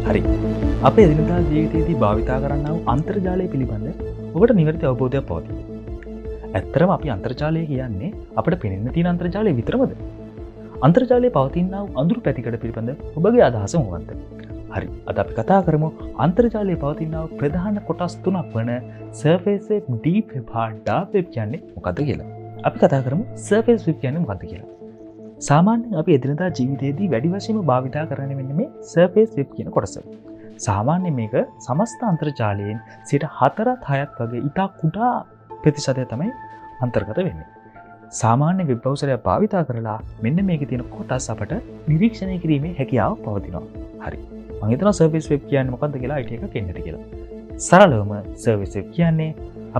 හරි. අපේ එදිනදා ජීවිතයේදී භාවිතා කරන්නා වූ අන්තර්ජාලය පිළිබඳ ඔබට නිවැරදි අවබෝධයක් පවතී. ඇත්තරම අපි අන්තර්ජාලය කියන්නේ අපට පෙනෙන්න තියෙන අන්තර්ජාලය විතරමද? අන්තර්ජාලයේ පවතිනා වූ අඳුරු පැතිකඩ පිළිබඳ ඔබගේ අදහස මොකක්ද? හරි. අද අපි කතා කරමු අන්තර්ජාලයේ පවතිනා වූ ප්‍රධාන කොටස් තුනක් වන surface web, deep web හා dark web කියන්නේ මොකක්ද කියලා. අපි කතා කරමු surface web කියන්නේ මොකක්ද කියලා. සාමාන්‍යයෙන් අපි එදිනදා ජීවිතයේදී වැඩි වශයෙන්ම භාවිතා කරන්නේ මෙන්න මේ surface web කියන කොටස. සාමාන්‍යයෙන් මේක සමස්ත අන්තර්ජාලයෙන් 4-6ක් වගේ ඉතා කුඩා ප්‍රතිශතය තමයි අන්තර්ගත වෙන්නේ. සාමාන්‍ය වෙබ් බ්‍රවුසරයක් භාවිතා කරලා මෙන්න මේකේ තියෙන කොටස් අපට නිරීක්ෂණය කිරීමේ හැකියාව පවතිනවා. හරි. මම හිතනවා සර්විස් වෙබ් කියන්නේ මොකක්ද කියලා IT එකක් එන්නට කියලා. සරලවම සර්විස් වෙබ් කියන්නේ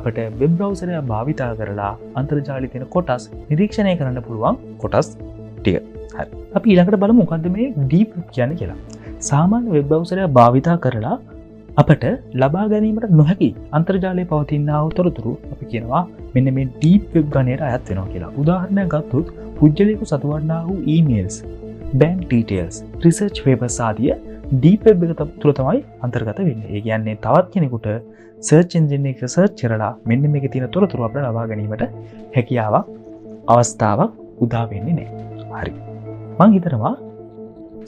අපට වෙබ් බ්‍රවුසරයක් භාවිතා කරලා අන්තර්ජාලයේ තියෙන කොටස් නිරීක්ෂණය කරන්න පුළුවන් කොටස් ටික. හරි. අපි ඊළඟට බලමු මොකද්ද මේ ඩීප් වෙබ් කියන්නේ කියලා. සාමාන්‍ය වෙබ් බ්‍රවුසරයක් භාවිතා කරලා අපට ලබා ගැනීමට නොහැකි අන්තර්ජාලයේ පවතිනා වූ තොරතුරු අපි කියනවා මෙන්න මේ ඩීප් වෙබ් ගණයට අයත් වෙනවා කියලා. උදාහරණයක් ගත්තොත් පුද්ගලයෙකු සතුවන්නා වූ emails, bank details, research papers ආදිය ඩීප් වෙබ් එක තුළ තමයි අන්තර්ගත වෙන්නේ. ඒ කියන්නේ තවත් කෙනෙකුට සර්ච් එන්ජින් එක සර්ච් කරලා මෙන්න මේකේ තියෙන තොරතුරු අපිට ලබා ගැනීමට හැකියාවක්, අවස්ථාවක් උදා වෙන්නේ නැහැ. හරි. මම හිතනවා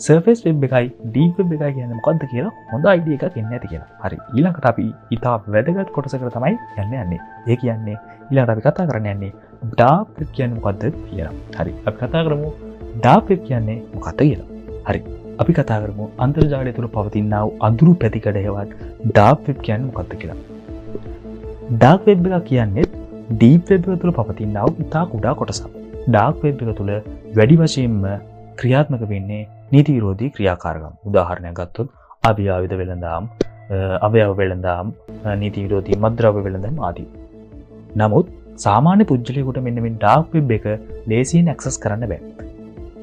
surface web එකයි deep web එකයි කියන්නේ මොකක්ද කියලා හොඳ idea එකක් එන්න ඇති කියලා. හරි. ඊළඟට අපි ඉතා වැදගත් කොටසකට තමයි යන්නේ. ඒ කියන්නේ ඊළඟට අපි කතා කරන්න යන්නේ dark web කියන්නේ මොකක්ද කියලා. හරි. අපි කතා කරමු dark web කියන්නේ මොකක්ද කියලා. හරි. අපි කතා කරමු අන්තර්ජාලය තුළ පවතිනා වූ අඳුරු පැතිකඩ හේවත් dark web කියන්නේ මොකක්ද කියලා. dark web එක කියන්නේ deep web එක තුළ පවතිනා වූ ඉතා කුඩා කොටසක්. dark web එක තුළ වැඩි වශයෙන්ම ක්‍රියාත්මක වෙන්නේ නීති විරෝධී ක්‍රියාකාරකම්. උදාහරණයක් ගත්තොත් අභිආයුධ වෙළඳාම්, අවයව වෙළඳාම්, නීති විරෝධී මත්ද්‍රව්‍ය වෙළඳාම් ආදී. නමුත් සාමාන්‍ය පුද්ගලයෙකුට මෙන්න මේ dark web එක ලේසියෙන් access කරන්න බෑ.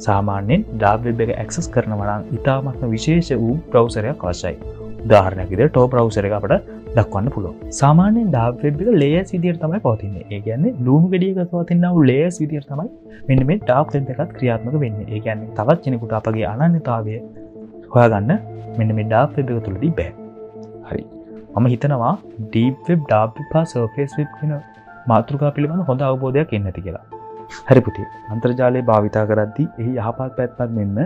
සාමාන්‍යයෙන් dark web එක access කරනවා නම් ඉතාමත්ම විශේෂ වූ browserයක් අවශ්‍යයි. උදාහරණයක් විදිහට Tor browser එක අපිට දක්වන්න පුළුවන්. සාමාන්‍යයෙන් dark web එක layers විදිහට තමයි පවතින්නේ. ඒ කියන්නේ ලුණු ගෙඩියක පවතිනා වූ layers විදිහට තමයි මෙන්න මේ dark web එකත් ක්‍රියාත්මක වෙන්නේ. ඒ කියන්නේ තවත් කෙනෙකුට අපගේ අනන්‍යතාවය හොයාගන්න මෙන්න මේ dark web එක තුලදී බෑ. හරි. මම හිතනවා deep web, dark web හා surface web කියන මාතෘකා පිළිබඳ හොඳ අවබෝධයක් එන්න ඇති කියලා. හරි පුතේ. අන්තර්ජාලය භාවිතා කරද්දී එහි යහපත් පැත්තත් මෙන්න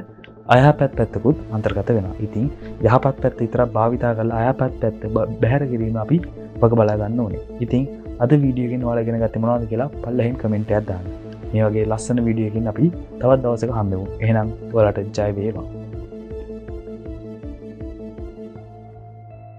අයහපත් පැත්තකුත් අන්තර්ගත වෙනවා. ඉතින් යහපත් පැත්ත විතරක් භාවිතා කරලා අයහපත් පැත්ත බැහැර කිරීම අපි වග බලා ගන්න ඕනේ. ඉතින් අද වීඩියෝ එකෙන් ඔයාලා ඉගෙන ගත්තේ මොනවද කියලා පල්ලෙහින් කමෙන්ට් එකක් දාන්න. මේ වගේ ලස්සන වීඩියෝ එකකින් අපි තවත් දවසක හම්බෙමු. එහෙනම් ඔයාලට ජය වේවා.